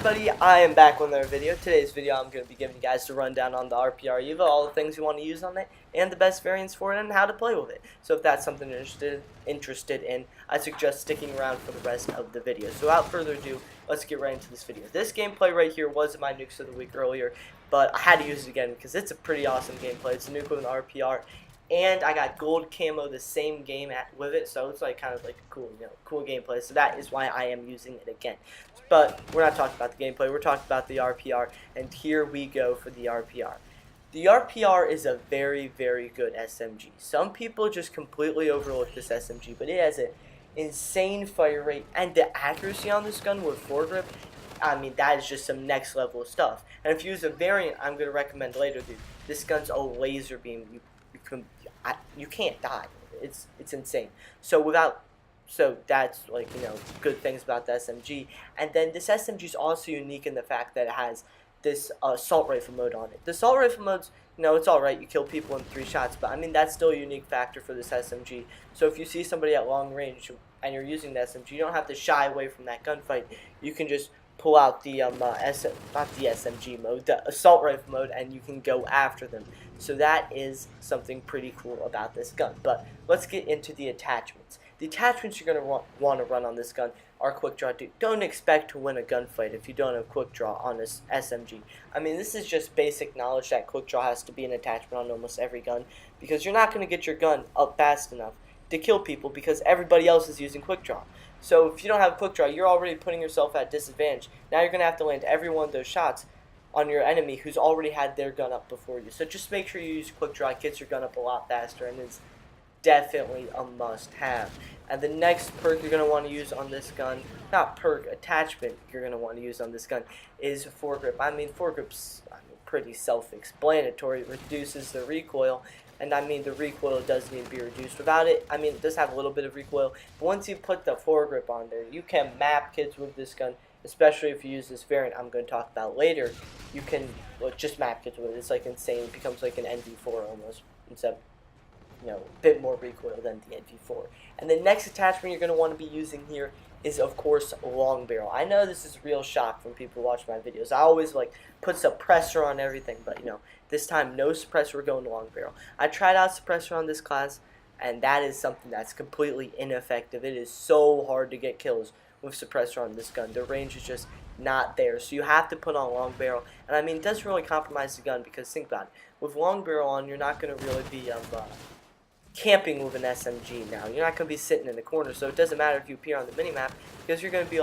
everybody, I am back with another video. Today's video I'm going to be giving you guys the rundown on the RPR EVA, all the things you want to use on it, and the best variants for it, and how to play with it. So if that's something you're interested in, I suggest sticking around for the rest of the video. So without further ado, let's get right into this video. This gameplay right here was my nukes of the week earlier, but I had to use it again because it's a pretty awesome gameplay. It's a nuke with an RPR. And I got gold camo the same game with it, so it's like kind of like a cool, cool gameplay. So that is why I am using it again. But we're not talking about the gameplay. We're talking about the RPR, and here we go for the RPR. The RPR is a very, very good SMG. Some people just completely overlook this SMG, but it has an insane fire rate, and the accuracy on this gun with foregrip. I mean, that is just some next level stuff. And if you use a variant, I'm going to recommend later, dude. This gun's a laser beam. You can't die. It's insane. So that's like, good things about the SMG. And then this SMG is also unique in the fact that it has this assault rifle mode on it. The assault rifle mode's, it's alright, you kill people in 3 shots, but I mean that's still a unique factor for this SMG. So if you see somebody at long range and you're using the SMG, you don't have to shy away from that gunfight. You can just pull out the SMG mode, the assault rifle mode, and you can go after them. So that is something pretty cool about this gun. But let's get into the attachments. The attachments you're going to want to run on this gun are quick draw. Don't expect to win a gunfight if you don't have quick draw on this SMG. I mean, this is just basic knowledge that quick draw has to be an attachment on almost every gun, because you're not going to get your gun up fast enough to kill people because everybody else is using quick draw. So if you don't have quick draw, you're already putting yourself at disadvantage. Now you're going to have to land every one of those shots on your enemy who's already had their gun up before you. So just make sure you use quick draw. It gets your gun up a lot faster, and it's definitely a must-have. And the next perk you're going to want to use on this gun, not perk, attachment you're going to want to use on this gun is foregrip. I mean, foregrip's pretty self-explanatory. It reduces the recoil. And I mean, the recoil does need to be reduced. Without it, I mean, it does have a little bit of recoil. But once you put the foregrip on there, you can map kids with this gun, especially if you use this variant I'm going to talk about later. You can just map kids with it. It's like insane. It becomes like an NV4 almost, instead of, a bit more recoil than the NV4. And the next attachment you're going to want to be using here is, of course, long barrel. I know this is a real shock when people watch my videos. I always put suppressor on everything, but this time no suppressor, we're going long barrel. I tried out suppressor on this class, and that is something that's completely ineffective. It is so hard to get kills with suppressor on this gun. The range is just not there, so you have to put on long barrel. And I mean, it doesn't really compromise the gun, because think about it. With long barrel on, you're not going to really be camping with an SMG now. You're not going to be sitting in the corner, so it doesn't matter if you appear on the minimap, because you're going to be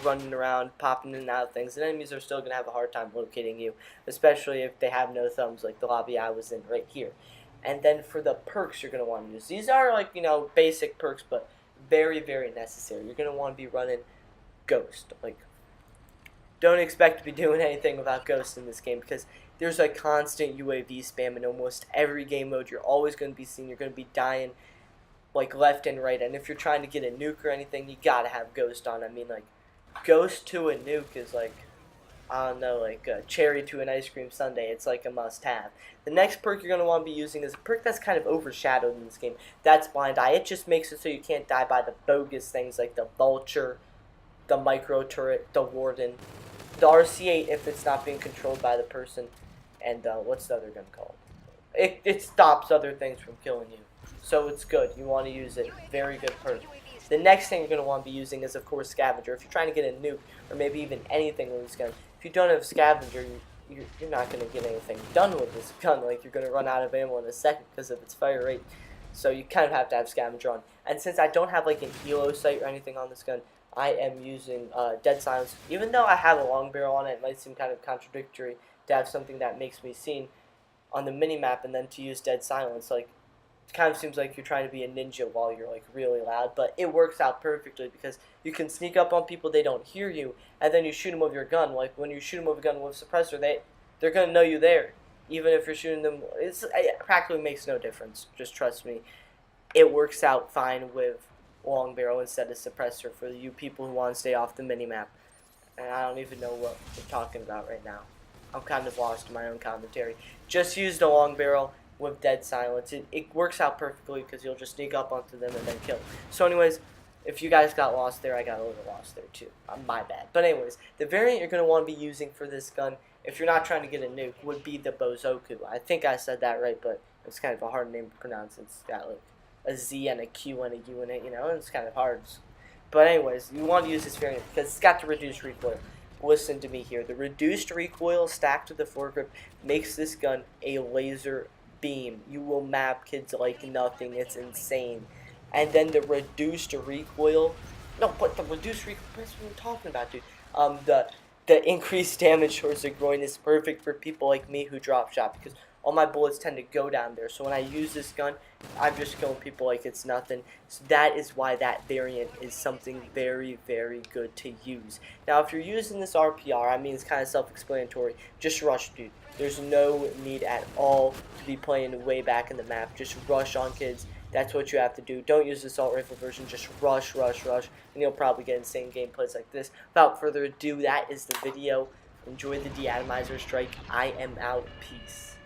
running around, popping in and out of things, and enemies are still going to have a hard time locating you, especially if they have no thumbs like the lobby I was in right here. And then for the perks you're going to want to use, these are basic perks, but very, very necessary. You're going to want to be running Ghost. Don't expect to be doing anything without Ghost in this game, because there's a constant UAV spam in almost every game mode. You're always going to be seen. You're going to be dying left and right. And if you're trying to get a nuke or anything, you got to have Ghost on. I mean, Ghost to a nuke is I don't know, a cherry to an ice cream sundae. It's like a must-have. The next perk you're going to want to be using is a perk that's kind of overshadowed in this game. That's Blind Eye. It just makes it so you can't die by the bogus things like the Vulture, the Micro Turret, the Warden, the RC8 if it's not being controlled by the person, and what's the other gun called? It stops other things from killing you. So it's good. You want to use it. Very good perk. The next thing you're going to want to be using is, of course, Scavenger. If you're trying to get a nuke, or maybe even anything with this gun, if you don't have Scavenger, you're not going to get anything done with this gun. You're going to run out of ammo in a second because of its fire rate. So you kind of have to have Scavenger on. And since I don't have an helo sight or anything on this gun, I am using Dead Silence. Even though I have a long barrel on it, it might seem kind of contradictory to have something that makes me seen on the minimap and then to use Dead Silence. It kind of seems like you're trying to be a ninja while you're really loud, but it works out perfectly because you can sneak up on people, they don't hear you, and then you shoot them with your gun. When you shoot them with a gun with suppressor, they're going to know you there. Even if you're shooting them, it practically makes no difference. Just trust me. It works out fine with long barrel instead of suppressor for you people who want to stay off the minimap. And I don't even know what we're talking about right now. I'm kind of lost in my own commentary. Just use the long barrel with Dead Silence. It works out perfectly because you'll just sneak up onto them and then kill. So anyways, If you guys got lost there, I got a little lost there too. My bad. But anyways, the variant you're going to want to be using for this gun, if you're not trying to get a nuke, would be the Bozoku. I think I said that right, but it's kind of a hard name to pronounce. It's got like a Z and a Q and a U in it, you know, and it's kind of hard. But anyways, you want to use this variant because it's got the reduced recoil. Listen to me here. The reduced recoil stacked with the foregrip makes this gun a laser beam. You will map kids like nothing. It's insane. And then the reduced recoil. No, but the reduced recoil. That's what I'm talking about, dude. The increased damage towards the groin is perfect for people like me who drop shot because all my bullets tend to go down there. So when I use this gun, I'm just killing people like it's nothing. So that is why that variant is something very, very good to use. Now, if you're using this RPR, I mean, it's kind of self-explanatory. Just rush, dude. There's no need at all to be playing way back in the map. Just rush on kids. That's what you have to do. Don't use the assault rifle version. Just rush, rush, rush, and you'll probably get insane gameplays like this. Without further ado, that is the video. Enjoy the deatomizer strike. I am out. Peace.